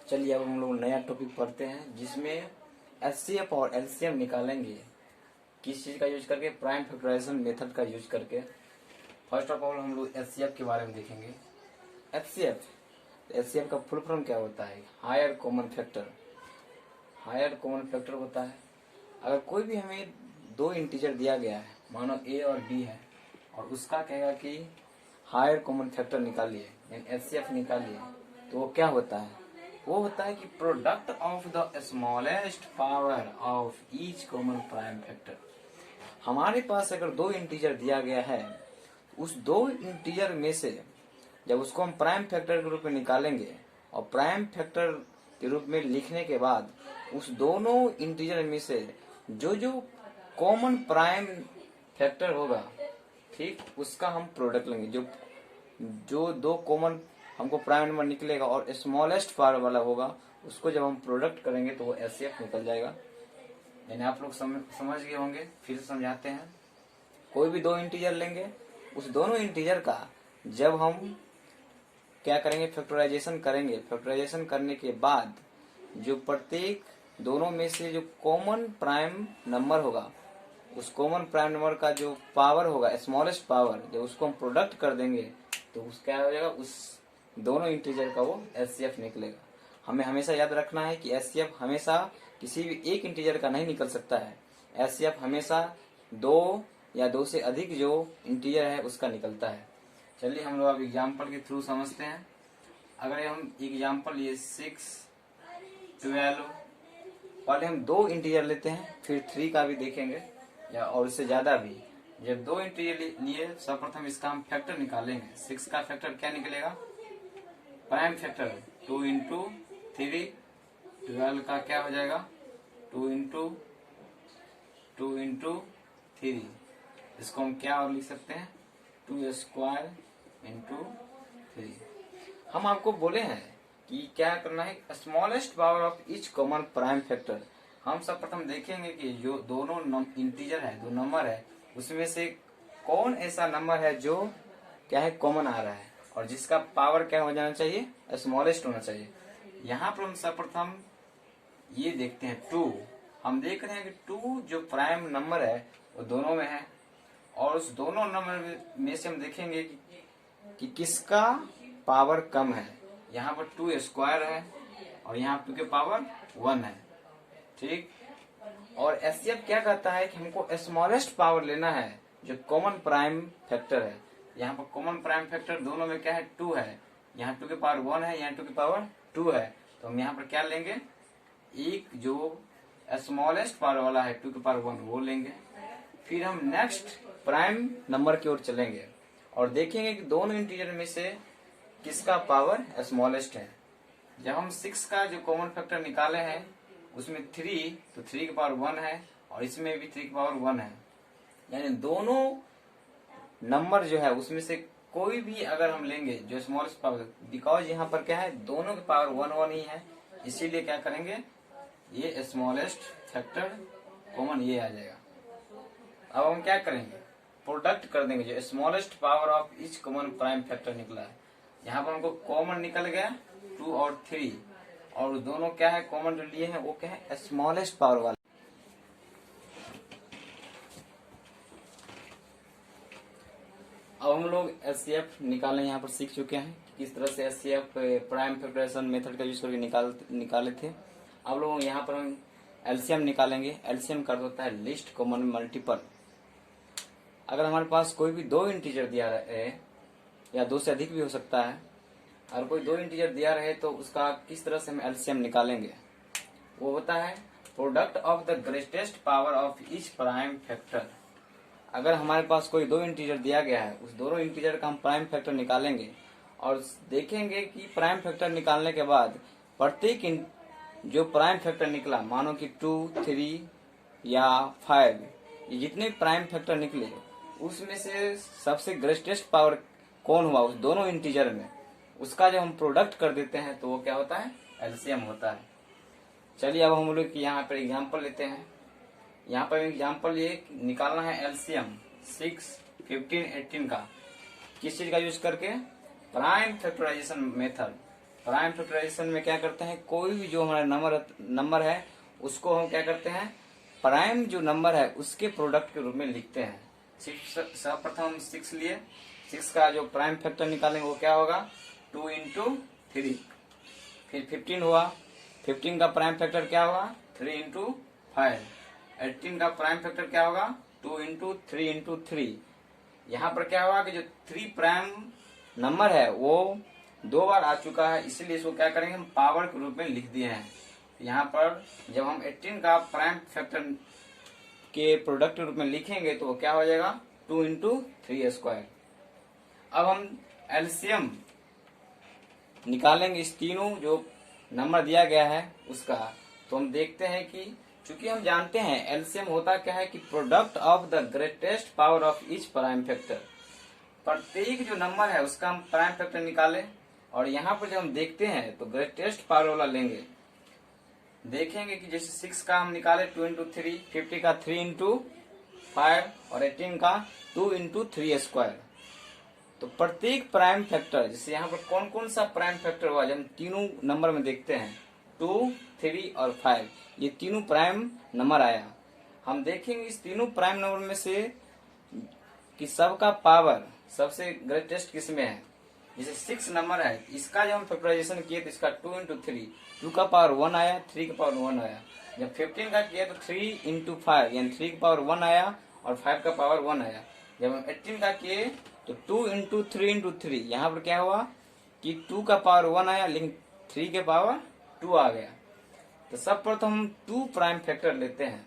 चलिए अब हम लोग नया टॉपिक पढ़ते हैं जिसमें एचसीएफ और एलसीएम निकालेंगे। किस चीज़ का यूज करके? प्राइम फैक्टराइजेशन मेथड का यूज करके। फर्स्ट ऑफ ऑल हम लोग एचसीएफ के बारे में देखेंगे। एचसीएफ का फुल फॉर्म क्या होता है? Higher common factor. Higher common factor होता है अगर कोई भी हमें दो इंटीजर दिया गया है, मानो ए और बी है, और उसका कहेगा कि हायर कॉमन फैक्टर निकालिए यानी एचसीएफ निकालिए, तो वो क्या होता है? वो होता है कि product of the smallest power of each common prime factor. हमारे पास अगर दो इंटीजर दिया गया है, उस दो इंटीजर में से जब उसको हम प्राइम फैक्टर के रूप में निकालेंगे और प्राइम फैक्टर के रूप में लिखने के बाद उस दोनों इंटीजर में से जो जो कॉमन प्राइम फैक्टर होगा, ठीक, उसका हम प्रोडक्ट लेंगे। जो दो कॉमन हमको प्राइम नंबर निकलेगा और स्मॉलेस्ट पावर वाला होगा, उसको जब हम प्रोडक्ट करेंगे तो वो एचसीएफ निकल जाएगा। यानी आप लोग समझ गए होंगे। फिर से समझाते हैं। कोई भी दो इंटीजर लेंगे, उस दोनों इंटीजर का जब हम क्या करेंगे? फैक्टराइजेशन करेंगे। फैक्टराइजेशन करने के बाद जो प्रत्येक दोनों में से जो कॉमन प्राइम नंबर होगा, उस कॉमन प्राइम नंबर का जो पावर होगा, स्मॉलेस्ट पावर, जब उसको हम प्रोडक्ट कर देंगे तो उस क्या हो जाएगा? उस दोनों इंटीजर का वो एचसीएफ निकलेगा। हमें हमेशा याद रखना है कि एचसीएफ हमेशा किसी भी एक इंटीजर का नहीं निकल सकता है। एचसीएफ हमेशा दो या दो से अधिक जो इंटीजर है उसका निकलता है। चलिए हम लोग अब एग्जाम्पल के थ्रू समझते हैं। अगर हम एग्जाम्पल ये 6, 12, पहले हम दो इंटीजर लेते हैं, फिर 3 का भी देखेंगे या और उससे ज्यादा भी। जब दो इंटीजर लिए सर्वप्रथम इसका हम फैक्टर निकालेंगे। 6 का फैक्टर क्या निकलेगा? Prime factor 2 into 3। 12 का क्या हो जाएगा? 2 इंटू 3। इसको हम क्या और लिख सकते हैं? 2 स्क्वायर इंटू 3। हम आपको बोले हैं कि क्या करना है? Smallest power of each common prime factor. हम सब प्रथम देखेंगे कि जो दोनों इंटीजर है, दो नंबर है, उसमें से कौन ऐसा नंबर है जो क्या है? कॉमन आ रहा है और जिसका पावर क्या हो जाना चाहिए? स्मॉलेस्ट होना चाहिए। यहाँ पर हम सर्वप्रथम ये देखते हैं 2। हम देख रहे हैं कि 2 जो प्राइम नंबर है वो दोनों में है, और उस दोनों नंबर में से हम देखेंगे कि किसका पावर कम है। यहाँ पर 2 स्क्वायर है और यहाँ 2 के पावर 1 है, ठीक। और एचसीएफ क्या कहता है कि हमको स्मॉलेस्ट पावर लेना है जो कॉमन प्राइम फैक्टर है। यहाँ पर कॉमन प्राइम फैक्टर दोनों में क्या है? 2 है। यहाँ 2 के पावर 1 है, यहाँ 2 के पावर 2 है, तो हम यहाँ पर क्या लेंगे? एक जो स्मॉलेस्ट पावर वाला है 2 के पावर 1 वो लेंगे। फिर हम नेक्स्ट प्राइम नंबर की ओर चलेंगे और देखेंगे कि दोनों इंटीजर में से किसका पावर स्मॉलेस्ट है। जब हम 6 का जो कॉमन फैक्टर निकाले हैं उसमें 3, तो 3 के पावर 1 है और इसमें भी 3 के पावर 1 है। यानी दोनों नंबर जो है उसमें से कोई भी अगर हम लेंगे जो स्मॉलेस्ट पावर, बिकॉज यहाँ पर क्या है? दोनों के पावर 1 ही है, इसीलिए क्या करेंगे? ये स्मॉलेस्ट फैक्टर कॉमन ये आ जाएगा। अब हम क्या करेंगे? प्रोडक्ट कर देंगे जो smallest power of each common prime factor निकला है। यहाँ पर हमको कॉमन निकल गया 2 और 3, और दोनों क्या है? कॉमन जो लिए हैं वो क्या है? स्मॉलेस्ट पावर वाला। अब हम लोग एचसीएफ निकालने यहाँ पर सीख चुके हैं किस तरह से एचसीएफ प्राइम फैक्टराइजेशन मेथड का यूज करके निकाले थे। अब लोग यहाँ पर हम एलसीएम निकालेंगे। एलसीएम कर होता है लिस्ट कॉमन मल्टीपल। अगर हमारे पास कोई भी दो इंटीजर दिया है या दो से अधिक भी हो सकता है, अगर कोई दो इंटीजर दिया रहे तो उसका किस तरह से हम एलसीएम निकालेंगे? वो होता है product of the greatest power of each prime factor. अगर हमारे पास कोई दो इंटीजर दिया गया है, उस दोनों इंटीजर का हम प्राइम फैक्टर निकालेंगे और देखेंगे कि प्राइम फैक्टर निकालने के बाद प्रत्येक जो प्राइम फैक्टर निकला, मानो कि 2, 3 या 5, ये जितने प्राइम फैक्टर निकले उसमें से सबसे ग्रेटेस्ट पावर कौन हुआ उस दोनों इंटीजर में, उसका जब हम प्रोडक्ट कर देते हैं तो वो क्या होता है? एलसीएम होता है। चलिए अब हम लोग यहाँ पर एग्जाम्पल लेते हैं। यहाँ पर एग्जाम्पल ये निकालना है एलसीएम 6, 15, 18 का। किस चीज का यूज करके? Prime factorisation method. Prime factorisation में क्या करते हैं, कोई भी जो हमारा नंबर है उसको हम क्या करते हैं, प्राइम जो नंबर है उसके प्रोडक्ट के रूप में लिखते हैं। सर्वप्रथम हम 6 लिए, 6 का जो प्राइम फैक्टर निकालेंगे वो क्या होगा, 2 इंटू 3। फिर 15 हुआ, 15 का प्राइम फैक्टर क्या होगा, 3 इंटू 5। 18 का प्राइम फैक्टर क्या होगा, 2 इंटू 3 इंटू 3। यहाँ पर क्या होगा कि जो 3 प्राइम नंबर है वो 2 बार आ चुका है, इसलिए इसको क्या करेंगे, हम पावर के रूप में लिख दिए हैं। यहाँ पर जब हम 18 का प्राइम फैक्टर के प्रोडक्ट के रूप में लिखेंगे तो क्या हो जाएगा, 2 इंटू 3 स्क्वायर। अब हम एलसीएम निकालेंगे इस तीनों जो नंबर दिया गया है उसका। तो हम देखते हैं कि चूंकि हम जानते हैं एलसीएम होता क्या है कि product of the greatest power of each prime factor. प्रत्येक जो नंबर है उसका हम प्राइम फैक्टर निकालें, और यहाँ पर जब हम देखते हैं तो ग्रेटेस्ट पावर वाला लेंगे। देखेंगे कि जैसे 6 का हम निकाले 2 इंटू 3, 50 का 3 इंटू 5 और 18 का 2 इंटू 3 स्क्वायर। तो प्रत्येक प्राइम फैक्टर, जैसे यहाँ पर कौन कौन सा प्राइम फैक्टर हुआ, जब हम तीनों नंबर में देखते हैं 2, 3 और 5, ये तीनों प्राइम नंबर आया। हम देखेंगे इस तीनों प्राइम नंबर में से कि सबका पावर सबसे ग्रेटेस्ट किस में है। जैसे 6 नंबर है, इसका जब हम फैक्टराइजेशन किए तो इसका 2 इंटू 3, 2 का पावर 1 आया, 3 का पावर 1 आया। जब 15 का किया तो 3 इंटू 5 यानी 3 का पावर 1 आया और 5 का पावर 1 आया। जब हम 18 का किए तो 2 इंटू 3 इंटू 3, यहाँ पर क्या हुआ कि 2 का पावर 1 आया लेकिन 3 के पावर 2 आ गया। तो सब प्रथम हम 2 प्राइम फैक्टर लेते हैं।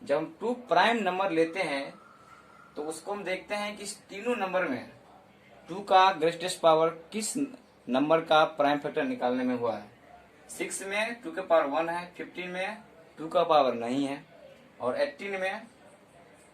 जब हम 2 प्राइम नंबर लेते हैं तो उसको हम देखते हैं कि इस तीनों नंबर में 2 का ग्रेटेस्ट पावर किस नंबर का प्राइम फैक्टर निकालने में हुआ है। 6 में 2 के पावर 1 है, 15 में 2 का पावर नहीं है, और 18 में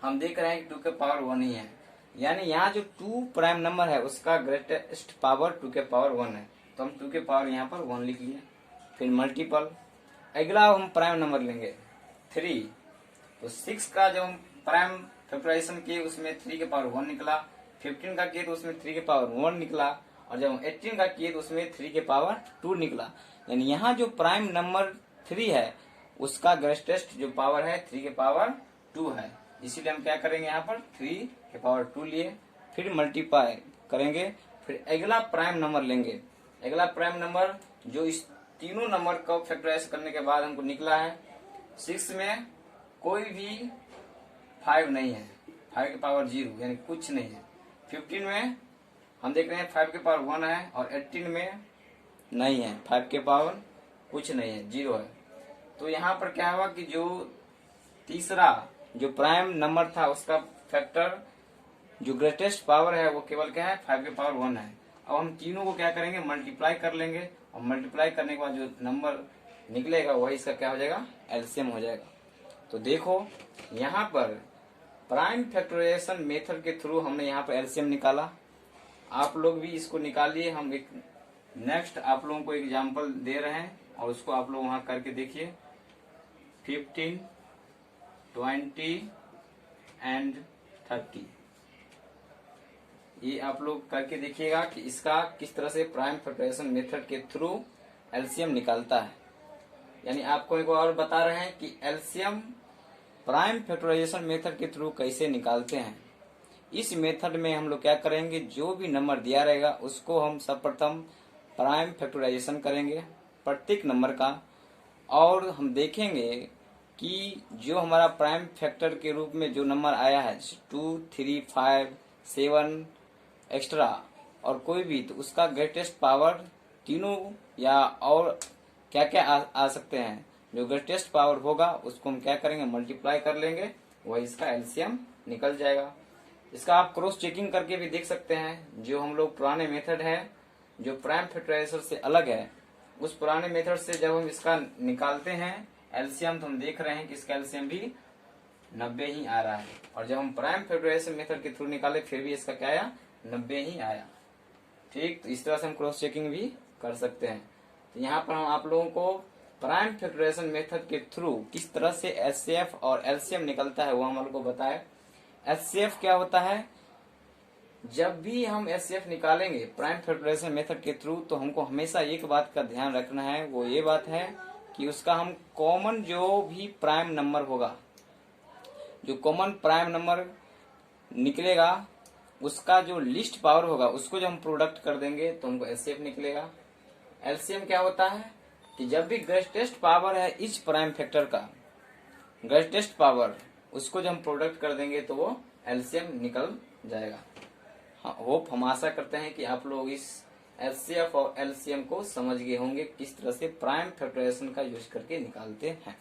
हम देख रहे हैं कि 2 के पावर 1 ही है। यानी यहाँ जो 2 प्राइम नंबर है उसका ग्रेटेस्ट पावर 2 के पावर 1 है, तो हम 2 के पावर यहाँ पर 1 लिख लिया। फिर मल्टीपल, अगला हम प्राइम नंबर लेंगे 3। तो 6 का जब हम प्राइम फैक्टराइजेशन किए उसमें 3 के पावर 1 निकला, 15 का किए तो उसमें 3 के पावर 1 निकला, और जब हम 18 का किए तो उसमें 3 के पावर 2 निकला। यानी यहाँ जो प्राइम नंबर 3 है उसका ग्रेटेस्ट जो पावर है 3 के पावर 2 है, इसीलिए हम क्या करेंगे, यहाँ पर 3 के पावर 2 लिए, फिर मल्टीप्लाई करेंगे। फिर अगला प्राइम नंबर लेंगे। अगला प्राइम नंबर जो इस तीनों नंबर का फैक्टराइज करने के बाद हमको निकला है, 6 में कोई भी 5 नहीं है, 5 के पावर 0 यानी कुछ नहीं है। 15 में हम देख रहे हैं 5 के पावर 1 है, और 18 में नहीं है, 5 के पावर कुछ नहीं है, 0 है। तो यहाँ पर क्या हुआ कि जो तीसरा जो प्राइम नंबर था उसका फैक्टर जो ग्रेटेस्ट पावर है वो केवल क्या है, 5 के पावर 1 है। अब हम तीनों को क्या करेंगे, मल्टीप्लाई कर लेंगे, और मल्टीप्लाई करने के बाद जो नंबर निकलेगा वही इसका क्या हो जाएगा, एलसीएम हो जाएगा। तो देखो यहाँ पर प्राइम फैक्टराइजेशन मेथड के थ्रू हमने यहाँ पर एलसीएम निकाला। आप लोग भी इसको निकालिए। हम एक नेक्स्ट आप लोगों को एग्जांपल दे रहे हैं और उसको आप लोग वहां करके देखिए। 15, 20 एंड 30, ये आप लोग करके देखिएगा कि इसका किस तरह से प्राइम फैक्टराइजेशन मेथड के थ्रू एलसीएम निकालता है। यानी आपको एक और बता रहे हैं कि एलसीएम प्राइम फैक्टराइजेशन मेथड के थ्रू कैसे निकालते हैं। इस मेथड में हम लोग क्या करेंगे, जो भी नंबर दिया रहेगा उसको हम सर्वप्रथम प्राइम फैक्टराइजेशन करेंगे प्रत्येक नंबर का, और हम देखेंगे कि जो हमारा प्राइम फैक्टर के रूप में जो नंबर आया है 2, 3, 5, 7 एक्स्ट्रा और कोई भी, तो उसका ग्रेटेस्ट पावर तीनों या और क्या क्या आ सकते हैं, जो ग्रेटेस्ट पावर होगा उसको हम क्या करेंगे, मल्टीप्लाई कर लेंगे, वही इसका एलसीएम निकल जाएगा। इसका आप क्रॉस चेकिंग करके भी देख सकते हैं। जो हम लोग पुराने मेथड है जो प्राइम फैक्टराइजेशन से अलग है, उस पुराने मेथड से जब हम इसका निकालते हैं एलसीएम तो हम देख रहे हैं कि इसका एलसीएम भी 90 ही आ रहा है, और जब हम प्राइम फैक्टराइजेशन मेथड के थ्रू निकाले फिर भी इसका क्या आया, 90 ही आया। ठीक, तो इस तरह से हम क्रॉस चेकिंग भी कर सकते हैं। तो यहाँ पर हम आप लोगों को प्राइम फैक्टराइजेशन मेथड के थ्रू किस तरह से एचसीएफ और एलसीएम निकलता है वो हम लोग को बताए। एचसीएफ क्या होता है, जब भी हम एचसीएफ निकालेंगे प्राइम फैक्टराइजेशन मेथड के थ्रू, तो हमको हमेशा एक बात का ध्यान रखना है, वो ये बात है कि उसका हम कॉमन जो भी प्राइम नंबर होगा, जो कॉमन प्राइम नंबर निकलेगा, उसका जो लिस्ट पावर होगा उसको जब हम प्रोडक्ट कर देंगे तो हमको एचसीएफ निकलेगा। एलसीएम क्या होता है कि जब भी ग्रेटेस्ट पावर है इच प्राइम फैक्टर का, ग्रेटेस्ट पावर, उसको जब हम प्रोडक्ट कर देंगे तो वो एलसीएम निकल जाएगा। होप हम आशा करते हैं कि आप लोग इस एचसीएफ और एलसीएम को समझ गए होंगे, किस तरह से प्राइम फैक्टराइजेशन का यूज करके निकालते हैं।